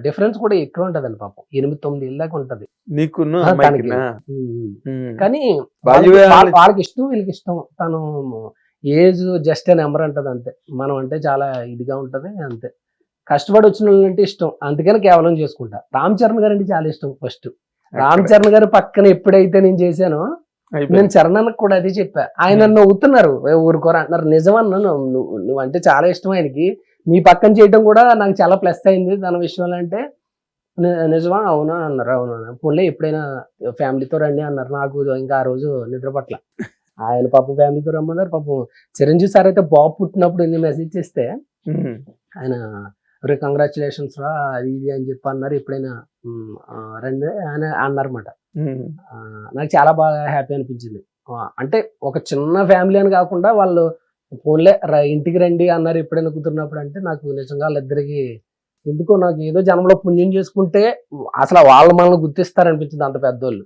Difference కూడా ఎక్కువ ఉంటదండి పాపం. 8, 9 ఏళ్ళ దాకా ఉంటది నీకును తనకి. అమ్మాయికినా? కానీ బాల్య వివాహాలు వాళ్ళకి ఇష్టం, వీళ్ళకి ఇష్టం. తను ఏజ్ జస్ట్ ఏ నెంబర్ అంటది అంతే. మనం అంటే చాలా ఇదిగా ఉంటది అంతే. కష్టపడి వచ్చిన వాళ్ళంటే ఇష్టం. అందుకని కేవలం చేసుకుంటా. రామ్ చరణ్ గారు అంటే చాలా ఇష్టం ఫస్ట్. రామ్ అక్కడ చరణ్ గారు పక్కన ఎప్పుడైతే నేను చేశానో, నేను అయిపోయింది. చరణ్ అన్నకు కూడా అదే చెప్పా. ఆయన నన్ను నవ్వుతున్నారు. ఊరుకోరా అంటున్నారు. నిజమన్నా నువ్వంటే చాలా ఇష్టం ఆయనకి. నీ పక్కన చేయడం కూడా నాకు చాలా ప్లస్ అయింది తన విషయంలో అంటే, నిజమా? అవునా? అన్నారు. అవును. పోన్లే ఎప్పుడైనా ఫ్యామిలీతో రండి అన్నారు. నాకు ఇంకా ఆ రోజు నిద్ర పట్ల. ఆయన పాపం ఫ్యామిలీతో రమ్మన్నారు. పాపం చిరంజీవి సార్ అయితే బాబు పుట్టినప్పుడు ఎన్ని మెసేజ్ చేస్తే ఉమ్. ఆయన "ఒరే కంగ్రాచులేషన్స్ రా" అది ఇది అని చెప్పి అన్నారు. ఎప్పుడైనా రండి అని అన్నారన్నమాట. ఉమ్. నాకు చాలా బాగా హ్యాపీ అనిపించింది. అంటే ఒక చిన్న ఫ్యామిలీ అని కాకుండా వాళ్ళు పోన్లే ఇంటికి రండి అన్నారు ఎప్పుడైనా కుదిరినప్పుడు అంటే నాకు నిజంగా వాళ్ళిద్దరికి ఎందుకో నాకు ఏదో జన్మలో పుణ్యం చేసుకుంటే అసలు వాళ్ళు మనల్ని గుర్తిస్తారనిపించింది అంత పెద్దోళ్ళు.